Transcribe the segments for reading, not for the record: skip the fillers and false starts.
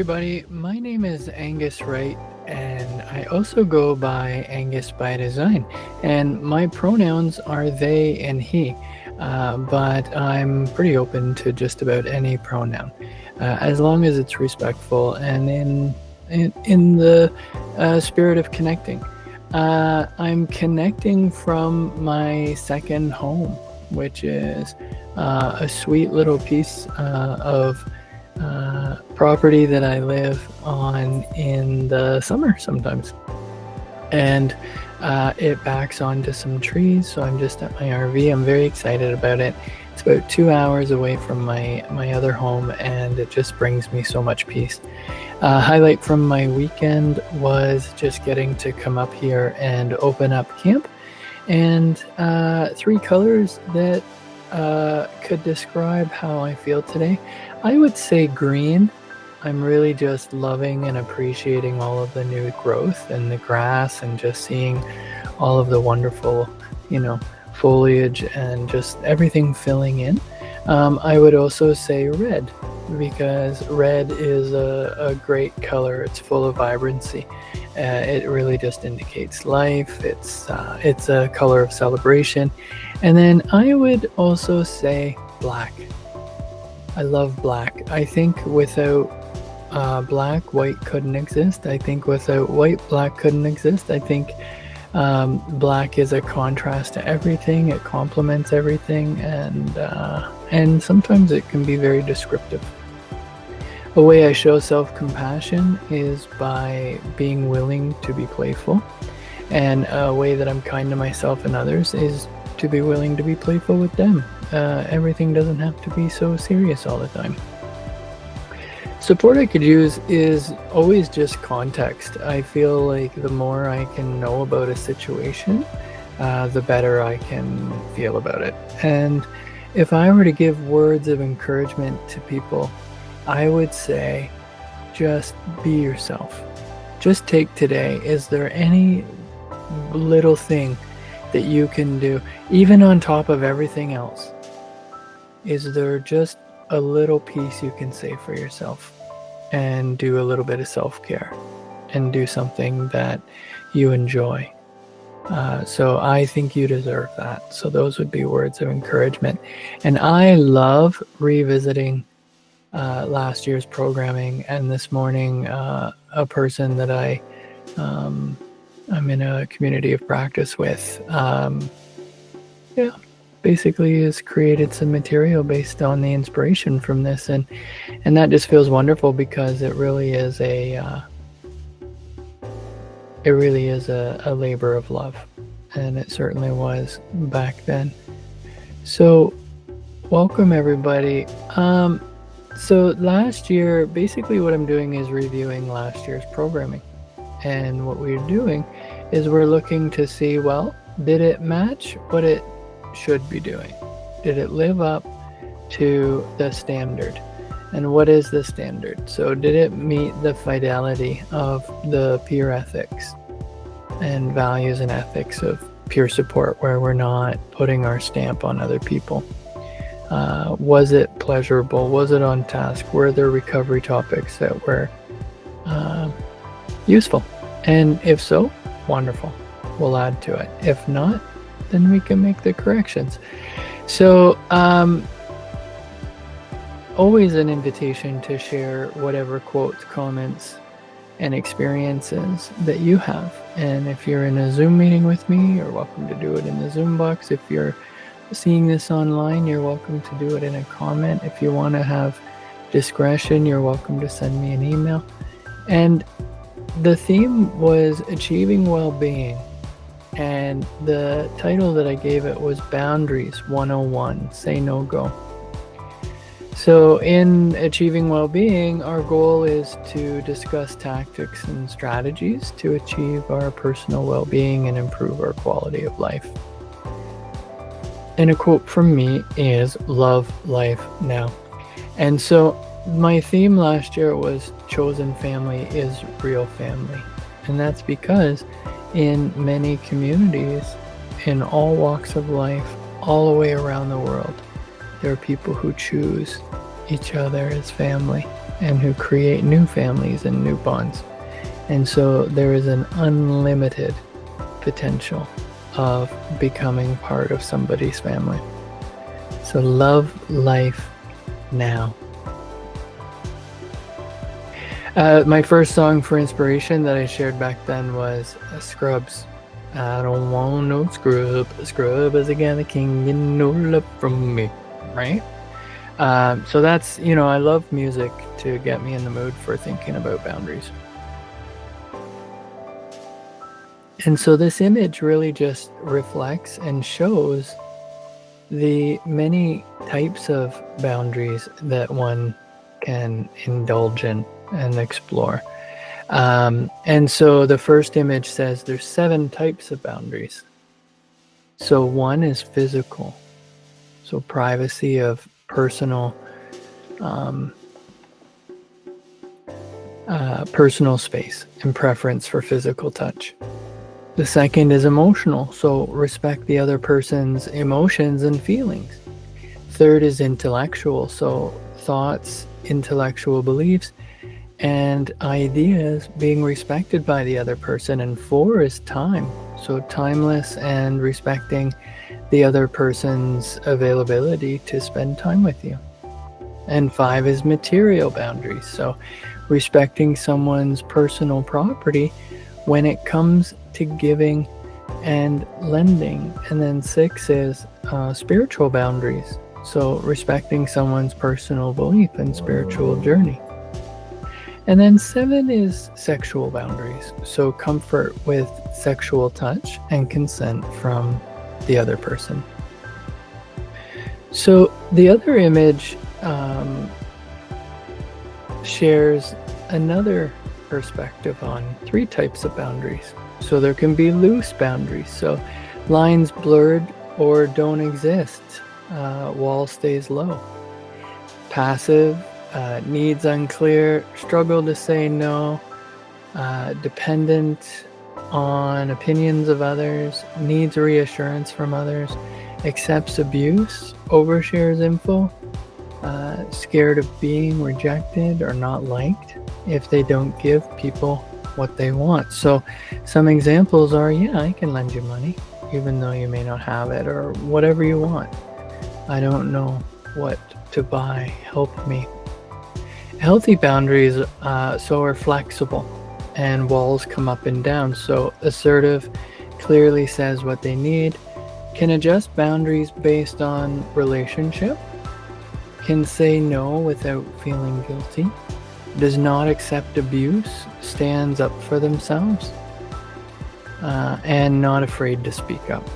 everybody. My name is Angus Wright, and I also go by Angus by design. And my pronouns are they and he, but I'm pretty open to just about any pronoun, as long as it's respectful and in the spirit of connecting. I'm connecting from my second home, which is a sweet little piece of property that I live on in the summer sometimes. And it backs onto some trees, so I'm just at my RV. I'm very excited about it. It's about 2 hours away from my other home, and it just brings me so much peace. Highlight from my weekend was just getting to come up here and open up camp, and 3 colors that could describe how I feel today. I would say green. I'm really just loving and appreciating all of the new growth and the grass, and just seeing all of the wonderful, foliage and just everything filling in. I would also say red, because red is a great color. It's full of vibrancy. It really just indicates life. It's a color of celebration. And then I would also say black. I love black. I think without black, white couldn't exist. I think without white, black couldn't exist. I think black is a contrast to everything. It complements everything, and sometimes it can be very descriptive. A way I show self-compassion is by being willing to be playful, and a way that I'm kind to myself and others is to be willing to be playful with them. Everything doesn't have to be so serious all the time. Support I could use is always just context. I feel like the more I can know about a situation, the better I can feel about it. And if I were to give words of encouragement to people, I would say, just be yourself. Just take today. Is there any little thing that you can do, even on top of everything else? Is there just a little piece you can say for yourself, and do a little bit of self-care and do something that you enjoy? So I think you deserve that. So those would be words of encouragement. And I love revisiting last year's programming, and this morning a person that I'm in a community of practice with basically has created some material based on the inspiration from this, and that just feels wonderful, because it really is a labor of love, and it certainly was back then. So welcome everybody. So last year, basically what I'm doing is reviewing last year's programming, and what we're doing is we're looking to see, well, did it match what it should be doing? Did it live up to the standard? And what is the standard? So did it meet the fidelity of the peer ethics and values and ethics of peer support, where we're not putting our stamp on other people? Was it pleasurable? Was it on task? Were there recovery topics that were useful? And if so, wonderful, we'll add to it. If not, then we can make the corrections. So always an invitation to share whatever quotes, comments, and experiences that you have. And if you're in a Zoom meeting with me, you're welcome to do it in the Zoom box. If you're seeing this online, you're welcome to do it in a comment. If you want to have discretion, you're welcome to send me an email. And the theme was achieving well-being, and the title that I gave it was Boundaries 101, Say No Go. So in achieving well-being, our goal is to discuss tactics and strategies to achieve our personal well-being and improve our quality of life. And a quote from me is, love life now. And so my theme last year was chosen family is real family. And that's because in many communities, in all walks of life, all the way around the world, there are people who choose each other as family. and who create new families and new bonds. And so there is an unlimited potential of becoming part of somebody's family. So love life now. My first song for inspiration that I shared back then was Scrubs. I don't want no scrub. Scrub is again the king, and no love from me, right? So that's, I love music to get me in the mood for thinking about boundaries. And so this image really just reflects and shows the many types of boundaries that one can indulge in and explore. And so the first image says there's 7 types of boundaries. So one is physical. So privacy of personal space and preference for physical touch. The second is emotional, so respect the other person's emotions and feelings. Third is intellectual, so thoughts, intellectual beliefs, and ideas being respected by the other person. And 4 is time, so timeless and respecting the other person's availability to spend time with you. And 5 is material boundaries, so respecting someone's personal property when it comes to giving and lending. And then 6 is spiritual boundaries, so respecting someone's personal belief and spiritual journey. And then 7 is sexual boundaries, so comfort with sexual touch and consent from the other person. So the other image shares another perspective on 3 types of boundaries. So there can be loose boundaries, so lines blurred or don't exist, wall stays low. Passive, needs unclear, struggle to say no, dependent on opinions of others, needs reassurance from others, accepts abuse, overshares info, scared of being rejected or not liked if they don't give people what they want. So some examples are, I can lend you money even though you may not have it, or whatever you want. I don't know what to buy, help me. Healthy boundaries so are flexible and walls come up and down. So assertive clearly says what they need, can adjust boundaries based on relationship, can say no without feeling guilty, does not accept abuse, stands up for themselves, and not afraid to speak up.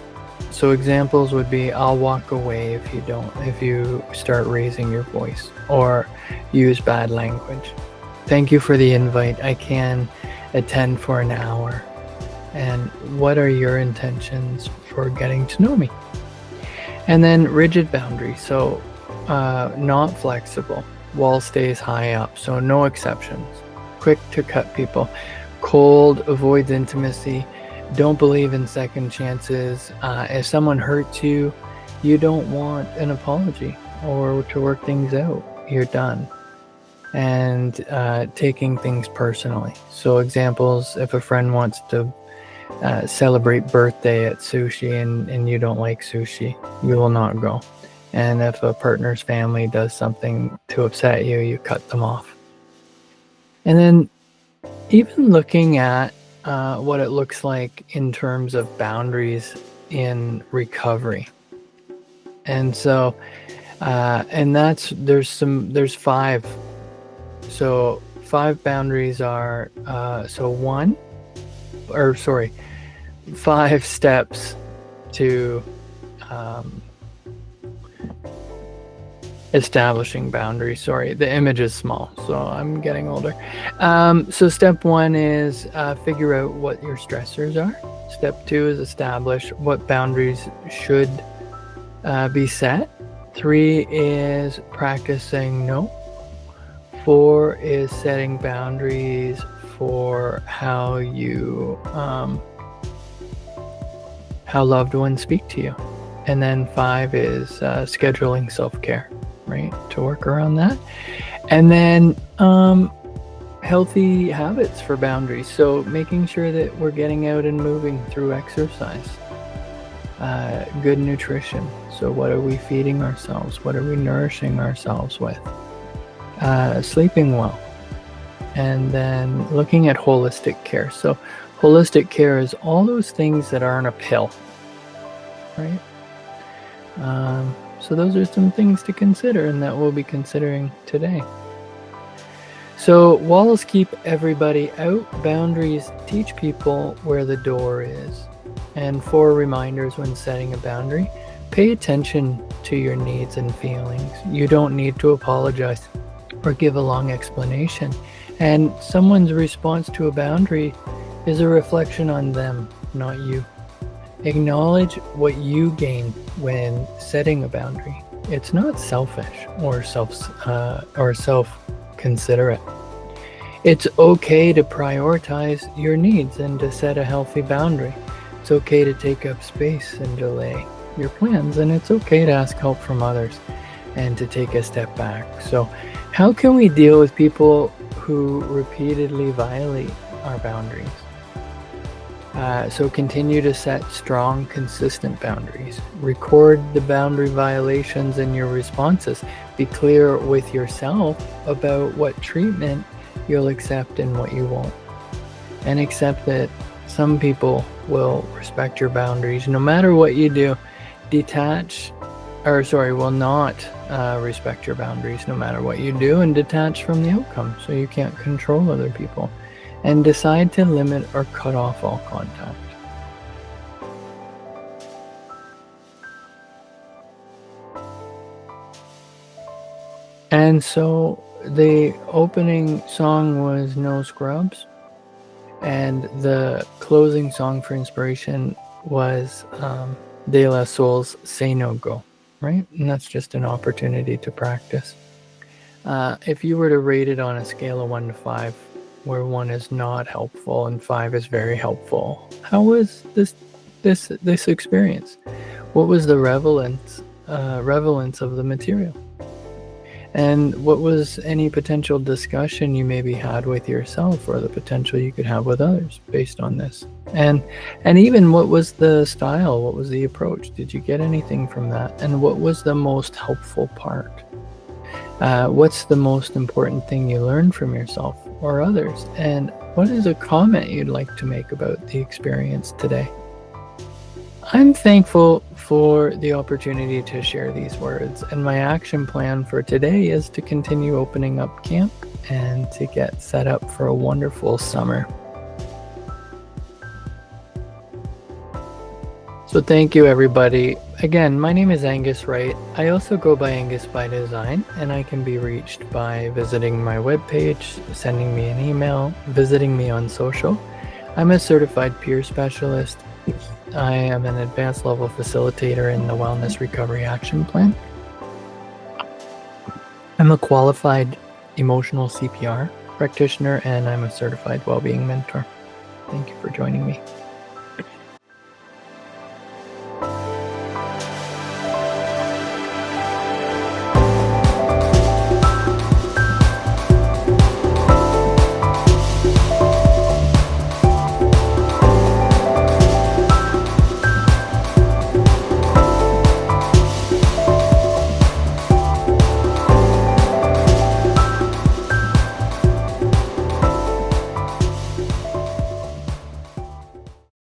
So examples would be, I'll walk away if you start raising your voice or use bad language. Thank you for the invite. I can attend for an hour. And what are your intentions for getting to know me? And then rigid boundaries. So not flexible. Wall stays high up, so no exceptions. Quick to cut people. Cold, avoids intimacy. Don't believe in second chances. If someone hurts you, you don't want an apology or to work things out. You're done. And taking things personally. So examples, if a friend wants to celebrate birthday at sushi and you don't like sushi, you will not go. And if a partner's family does something to upset you, you cut them off. And then even looking at what it looks like in terms of boundaries in recovery. And so, and there's 5. So 5 boundaries are, 5 steps to establishing boundaries. Sorry, the image is small, so I'm getting older. So step 1 is figure out what your stressors are. Step 2 is establish what boundaries should be set. 3 is practicing no. 4 is setting boundaries for how loved ones speak to you. And then 5 is scheduling self-care, right, to work around that. And then healthy habits for boundaries. So making sure that we're getting out and moving through exercise. Good nutrition. So what are we feeding ourselves? What are we nourishing ourselves with? Sleeping well. And then looking at holistic care. So holistic care is all those things that aren't a pill, right? So those are some things to consider and that we'll be considering today. So walls keep everybody out. Boundaries teach people where the door is. And 4 reminders when setting a boundary. Pay attention to your needs and feelings. You don't need to apologize or give a long explanation. And someone's response to a boundary is a reflection on them, not you. Acknowledge what you gain when setting a boundary. It's not selfish or self-considerate. It's okay to prioritize your needs and to set a healthy boundary. It's okay to take up space and delay your plans, and it's okay to ask help from others and to take a step back. So how can we deal with people who repeatedly violate our boundaries? So continue to set strong, consistent boundaries. Record the boundary violations in your responses. Be clear with yourself about what treatment you'll accept and what you won't. And accept that some people will respect your boundaries no matter what you do. Will not respect your boundaries no matter what you do, and detach from the outcome so you can't control other people. And decide to limit or cut off all contact. And so the opening song was No Scrubs, and the closing song for inspiration was De La Soul's Say No Go, right? And that's just an opportunity to practice. If you were to rate it on a scale of 1 to 5, where 1 is not helpful and 5 is very helpful, how was this experience? What was the relevance of the material? And what was any potential discussion you maybe had with yourself, or the potential you could have with others based on this? And even what was the style? What was the approach? Did you get anything from that? And what was the most helpful part? What's the most important thing you learned from yourself or others? And what is a comment you'd like to make about the experience today? I'm thankful for the opportunity to share these words, and my action plan for today is to continue opening up camp and to get set up for a wonderful summer. So thank you, everybody. Again, my name is Angus Wright. I also go by Angus by Design, and I can be reached by visiting my webpage, sending me an email, visiting me on social. I'm a certified peer specialist. I am an advanced level facilitator in the Wellness Recovery Action Plan. I'm a qualified emotional CPR practitioner, and I'm a certified well-being mentor. Thank you for joining me.